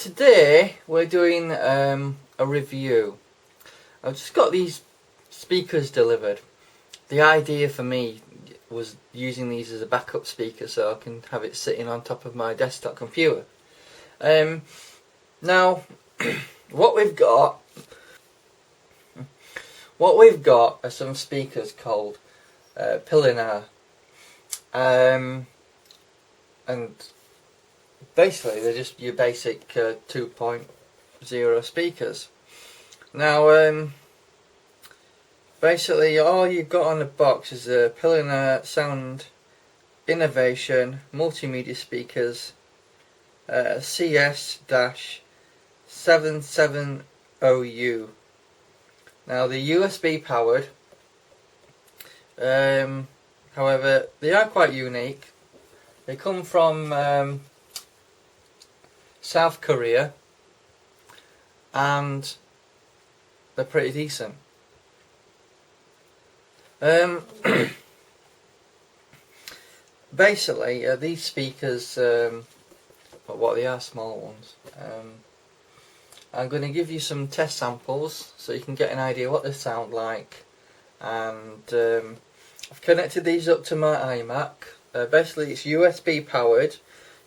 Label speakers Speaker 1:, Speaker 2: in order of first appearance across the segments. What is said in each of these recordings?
Speaker 1: Today we're doing a review. I've just got these speakers delivered. The idea for me was using these as a backup speaker so I can have it sitting on top of my desktop computer. Now, what we've got are some speakers called Pilinar, and basically they're just your basic 2.0 speakers. Now, basically all you've got on the box is a Pilinar Sound Innovation multimedia speakers CS-770U. Now they're USB powered, however they are quite unique. They come from South Korea and they're pretty decent. Basically, these speakers, what they are, small ones. I'm going to give you some test samples so you can get an idea what they sound like. And I've connected these up to my iMac. Basically, it's USB powered.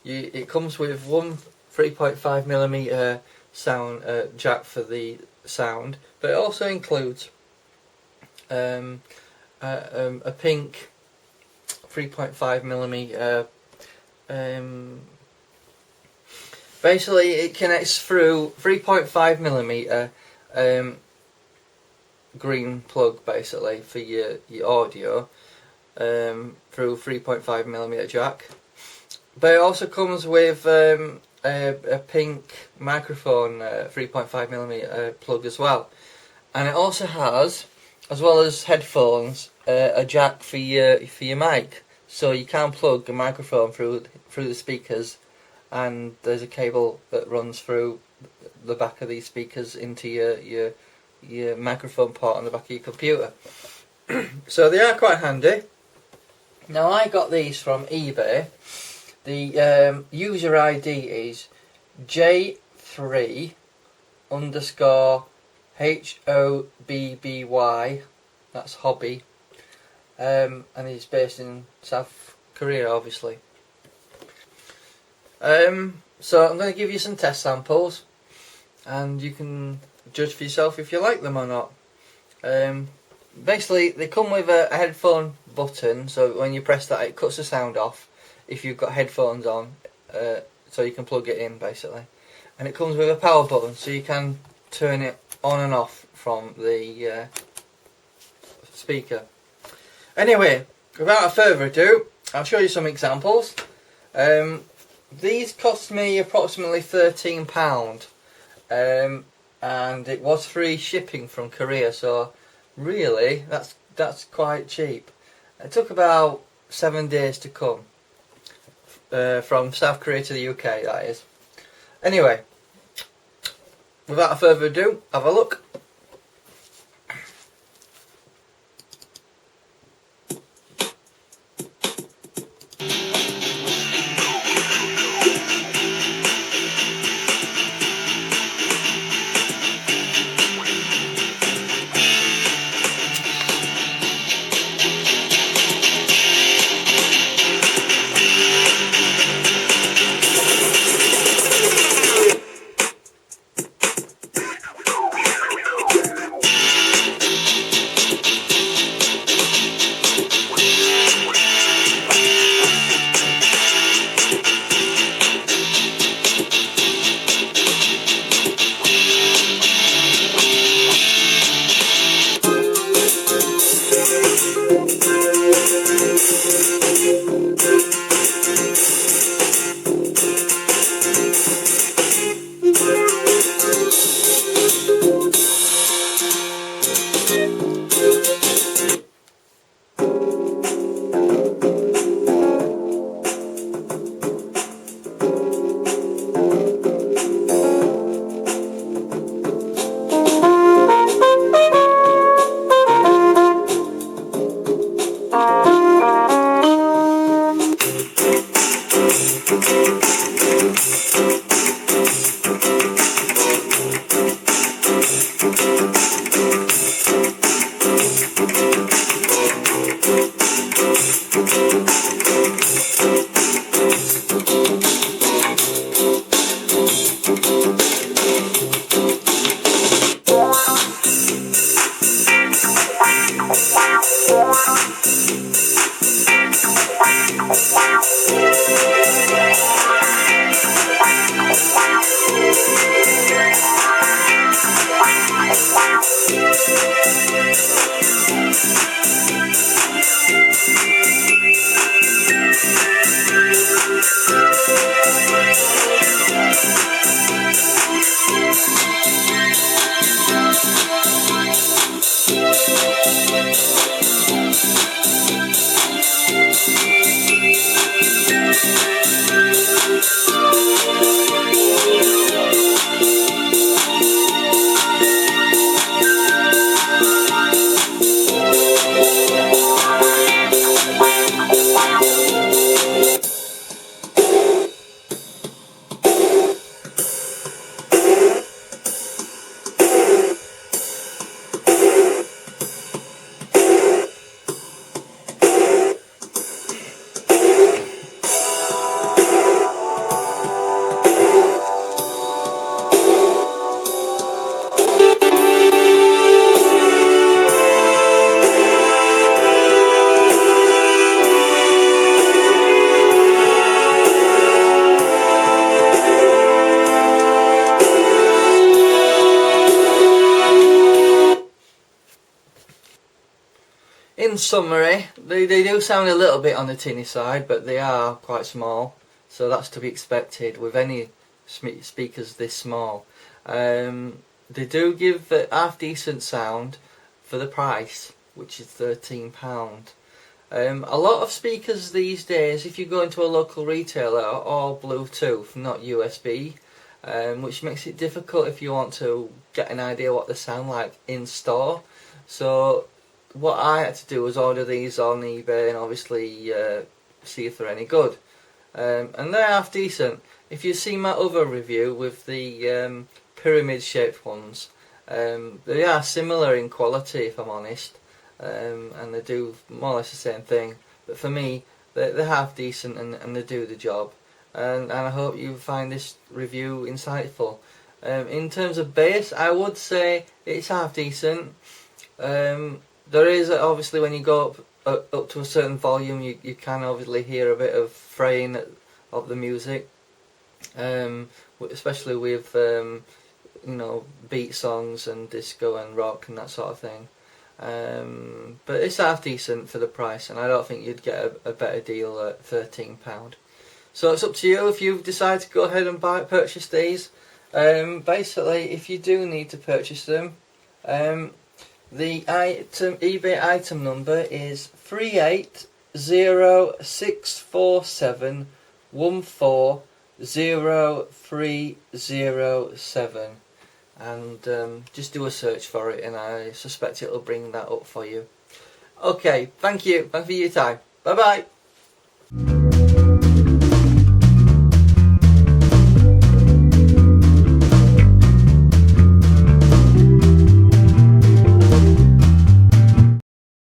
Speaker 1: It comes with one 3.5mm sound jack for the sound, but it also includes a pink 3.5mm. Basically, it connects through 3.5mm green plug, basically for your audio, through 3.5mm jack. But it also comes with a pink microphone 3.5mm plug as well, and it also has, as well as headphones, a jack for your mic, so you can plug a microphone through the speakers, and there's a cable that runs through the back of these speakers into your microphone port on the back of your computer. So they are quite handy. Now, I got these from eBay. The user ID is J3_HOBBY. That's hobby. And he's based in South Korea, obviously. So I'm going to give you some test samples, and you can judge for yourself if you like them or not. Basically, they come with a headphone button, so when you press that, it cuts the sound off if you've got headphones on, so you can plug it in, basically. And it comes with a power button, so you can turn it on and off from the speaker. Anyway, without further ado, I'll show you some examples. These cost me approximately £13, and it was free shipping from Korea, so really that's quite cheap. It took about 7 days to come, from South Korea to the UK, that is. Anyway, without further ado, have a look. In summary, they do sound a little bit on the tinny side, but they are quite small, so that's to be expected with any speakers this small. They do give a half decent sound for the price, which is £13. A lot of speakers these days, if you go into a local retailer, are all Bluetooth, not USB, which makes it difficult if you want to get an idea what they sound like in store. So what I had to do was order these on eBay and obviously see if they're any good. And they're half decent. If you see my other review with the pyramid shaped ones, they are similar in quality, if I'm honest, and they do more or less the same thing. But for me, they're half decent and they do the job. And I hope you find this review insightful. In terms of bass, I would say it's half decent. There is obviously, when you go up to a certain volume, you can obviously hear a bit of fraying of the music, especially with beat songs and disco and rock and that sort of thing. But it's half decent for the price, and I don't think you'd get a better deal at £13. So it's up to you if you decide to go ahead and purchase these. Basically, if you do need to purchase them, the eBay item number is 380647140307, and just do a search for it, and I suspect it'll bring that up for you. Okay, thank you for your time. Bye bye.